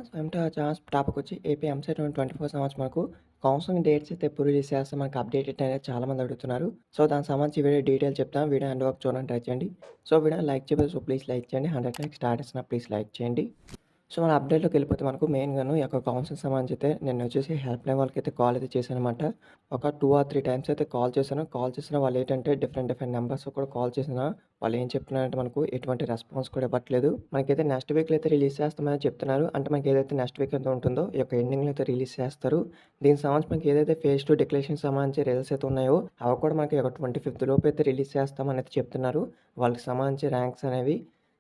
So ఏంటో chance topic వచ్చి AP EAMCET 2024 సంవత్సరం మనకు కౌన్సిలింగ్ డేట్స్ అయితే ఎప్పుడు రిలీజ్ చేస్తే మనకు అప్డేటెడ్ అనేది చాలామంది అడుగుతున్నారు. సో దానికి సంబంధించి వీడియో డీటెయిల్ చెప్తాను. వీడియో ఎండ్ వరకు చూడడానికి ట్రై చేయండి. సో వీడియో లైక్ చేయలేదు, సో ప్లీజ్ లైక్ చేయండి. 100 లైక్ స్టార్ట్ చేసిన ప్లీజ్ లైక్ చేయండి. సో మన అప్డేట్‌లోకి వెళ్ళిపోతే మనకు మెయిన్‌గాను ఈ యొక్క కౌన్సిలింగ్ సంబంధించి అయితే నేను వచ్చేసి హెల్ప్‌లైన్ వాళ్ళకైతే కాల్ అయితే చేశాననమాట. ఒక 2 ఆర్ 3 టైమ్స్ అయితే కాల్ చేశాను. కాల్ చేసిన వాళ్ళు ఏంటంటే డిఫరెంట్ నంబర్స్ కూడా కాల్ చేసినా వాళ్ళు ఏం చెప్తున్నారంటే మనకు ఎటువంటి రెస్పాన్స్ కూడా ఇవ్వట్లేదు. మనకైతే నెక్స్ట్ వీక్‌లో అయితే రిలీజ్ చేస్తామని చెప్తున్నారు. అంటే మనకి ఏదైతే నెక్స్ట్ వీక్ ఎంత ఉంటుందో ఈ యొక్క ఎండింగ్‌లో అయితే రిలీజ్ చేస్తారు. దీనికి సంబంధించి మనకి ఏదైతే ఫేజ్ 2 డిక్లరేషన్‌కి సంబంధించి రిజల్ట్స్ అయితే ఉన్నాయో అవి కూడా మనకి ఒక 25థ్ లోపు అయితే రిలీజ్ చేస్తామని అయితే చెప్తున్నారు. వాళ్ళకి సంబంధించి ర్యాంక్స్ అనేవి.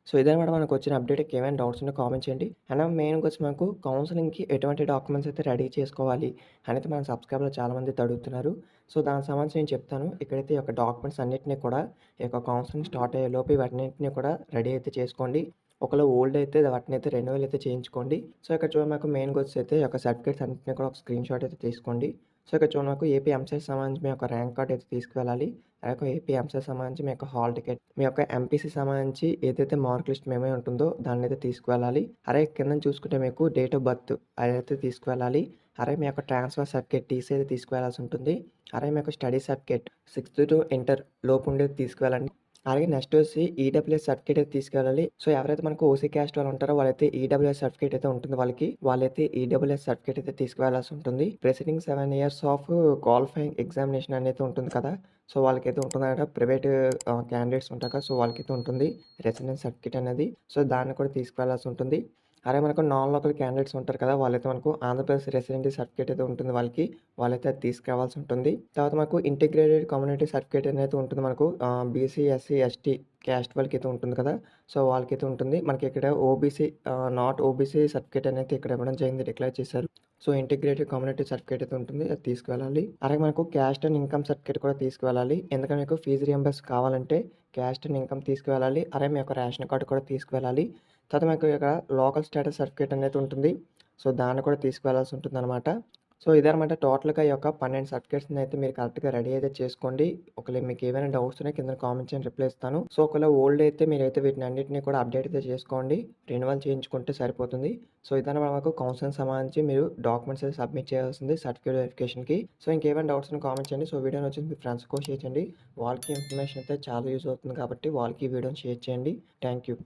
సో ఇదనమాట మనకొచ్చిన అప్డేట్. ఏమైనా డౌట్స్ ఉంటే కామెంట్ చేయండి. అండ్ మెయిన్‌గా వచ్చి మనకు కౌన్సిలింగ్‌కి ఎటువంటి డాక్యుమెంట్స్ అయితే రెడీ చేసుకోవాలి అనేది మన సబ్స్క్రైబర్‌లో చాలామంది అయితే అడుగుతున్నారు. సో దానికి సంబంధించి నేను చెప్తాను. ఇక్కడైతే ఈ యొక్క డాక్యుమెంట్స్ అన్నిటిని కూడా ఈ యొక్క కౌన్సిలింగ్ స్టార్ట్ అయ్యేలోపు వాటన్నిటిని కూడా రెడీ అయితే చేసుకోండి. ఒకవేళ ఓల్డ్ అయితే వాటినైతే రెన్యువల్ అయితే చేయించుకోండి. సో ఇక్కడ చూడండి మనకు మెయిన్‌గా వచ్చి అయితే ఈ యొక్క సర్టిఫికేట్స్ అన్నిటిని కూడా ఒక స్క్రీన్ షాట్ అయితే తీసుకోండి. సో ఇక్కడ చూడండి మనకు ఏపీ ఎంసెట్ సంబంధించి మీ యొక్క ర్యాంక్ కార్డ్ అయితే తీసుకువెళ్ళాలి. అలాగే ఏపీ ఎంసెట్ సంబంధించి మీ యొక్క హాల్ టికెట్, మీ యొక్క ఎంపీసీ సంబంధించి ఏదైతే మార్క్ లిస్ట్ మెమో ఉంటుందో దాన్నైతే తీసుకువెళ్ళాలి. అలాగే కిందన చూసుకుంటే మీకు డేట్ ఆఫ్ బర్త్ అదైతే తీసుకువెళ్ళాలి. అలాగే మీ యొక్క ట్రాన్స్‌ఫర్ సర్టిఫికేట్ టీసీ అయితే తీసుకువెళ్ళాల్సి ఉంటుంది. అలాగే మీ యొక్క స్టడీ సర్టిఫికేట్ 6థ్ టు ఇంటర్ లోపు ఉండేది తీసుకువెళ్ళండి. అలాగే నెక్స్ట్ వచ్చి ఈడబ్ల్యూఎస్ సర్టిఫికేట్ అయితే తీసుకెళ్ళాలి. సో ఎవరైతే మనకు ఓసీ క్యాస్ట్ వాళ్ళు ఉంటారో వాళ్ళైతే ఈడబ్ల్యూఎస్ సర్టిఫికేట్ అయితే ఉంటుంది వాళ్ళకి. వాళ్ళైతే ఈడబ్ల్యూఎస్ సర్టిఫికేట్ అయితే తీసుకువెళ్ళాల్సి ఉంటుంది. Preceding 7 years of qualifying examination అనేది ఉంటుంది కదా! సో వాళ్ళకైతే ఉంటుందన్నమాట. ప్రైవేట్ క్యాండిడేట్స్ ఉంటారు కదా! సో వాళ్ళకైతే ఉంటుంది రెసిడెన్స్ సర్టిఫికేట్ అనేది. సో దాన్ని కూడా తీసుకువెళ్ళాల్సి ఉంటుంది. అలాగే మనకు నాన్ లోకల్ క్యాండిడేట్స్ ఉంటారు కదా! వాళ్ళైతే మనకు ఆంధ్రప్రదేశ్ రెసిడెన్సీ సర్టిఫికేట్ అయితే ఉంటుంది వాళ్ళకి. వాళ్ళైతే అది తీసుకురావాల్సి ఉంటుంది. తర్వాత మనకు ఇంటిగ్రేటెడ్ కమ్యూనిటీ సర్టిఫికేట్ అనేది ఉంటుంది మనకు. బీసీ, ఎస్సీ, ఎస్టీ క్యాస్ట్ వాళ్ళకైతే ఉంటుంది కదా! సో వాళ్ళకైతే ఉంటుంది. మనకి ఇక్కడ ఓబీసీ నాట్ ఓబీసీ సర్టిఫికేట్ అనేది ఇక్కడ ఇవ్వడం జరిగింది. డిక్లేర్ చేశారు. సో ఇంటిగ్రేటెడ్ కమ్యూనిటీ సర్టిఫికేట్ అయితే ఉంటుంది. అది తీసుకువెళ్ళాలి. అలాగే మనకు క్యాస్ట్ అండ్ ఇన్‌కమ్ సర్టిఫికేట్ కూడా తీసుకువెళ్ళాలి. ఎందుకంటే మీకు ఫీజ్ రీయింబర్స్ కావాలంటే క్యాస్ట్ అండ్ ఇన్‌కమ్ తీసుకువెళ్ళాలి. అలాగే మీ యొక్క రేషన్ కార్డ్ కూడా తీసుకువెళ్ళాలి. తర్వాత మీకు ఇక్కడ లోకల్ స్టేటస్ సర్టిఫికేట్ అనేది ఉంటుంది. సో దాన్ని కూడా తీసుకువెళ్ళాల్సి ఉంటుందన్నమాట. సో ఇదనమాట టోటల్‌గా ఈ యొక్క 12 సర్టిఫికేట్స్‌ని అయితే మీరు కరెక్ట్‌గా రెడీ అయితే చేసుకోండి. ఒకవేళ మీకు ఏమైనా డౌట్స్ ఉన్నా కింద కామెంట్ చేయండి, రిప్లై ఇస్తాను. సో ఒకవేళ ఓల్డ్ అయితే మీరైతే వీటిని అన్నిటిని కూడా అప్డేట్ అయితే చేసుకోండి. రెన్యువల్ చేయించుకుంటే సరిపోతుంది. సో ఇదనమాట మనకు కౌన్సిలింగ్ సంబంధించి మీరు డాక్యుమెంట్స్ అయితే సబ్మిట్ చేయాల్సింది సర్టిఫికేట్ వెరిఫికేషన్‌కి. సో ఇంకేమైనా డౌట్స్ ఉన్నా కామెంట్ చేయండి. సో వీడియోని వచ్చేసి మీ ఫ్రెండ్స్‌కి కూడా షేర్ చేయండి. వాళ్ళకి ఇన్ఫర్మేషన్ అయితే చాలా యూజ్ అవుతుంది కాబట్టి వాళ్ళకి ఈ వీడియోని షేర్ చేయండి. Thank you.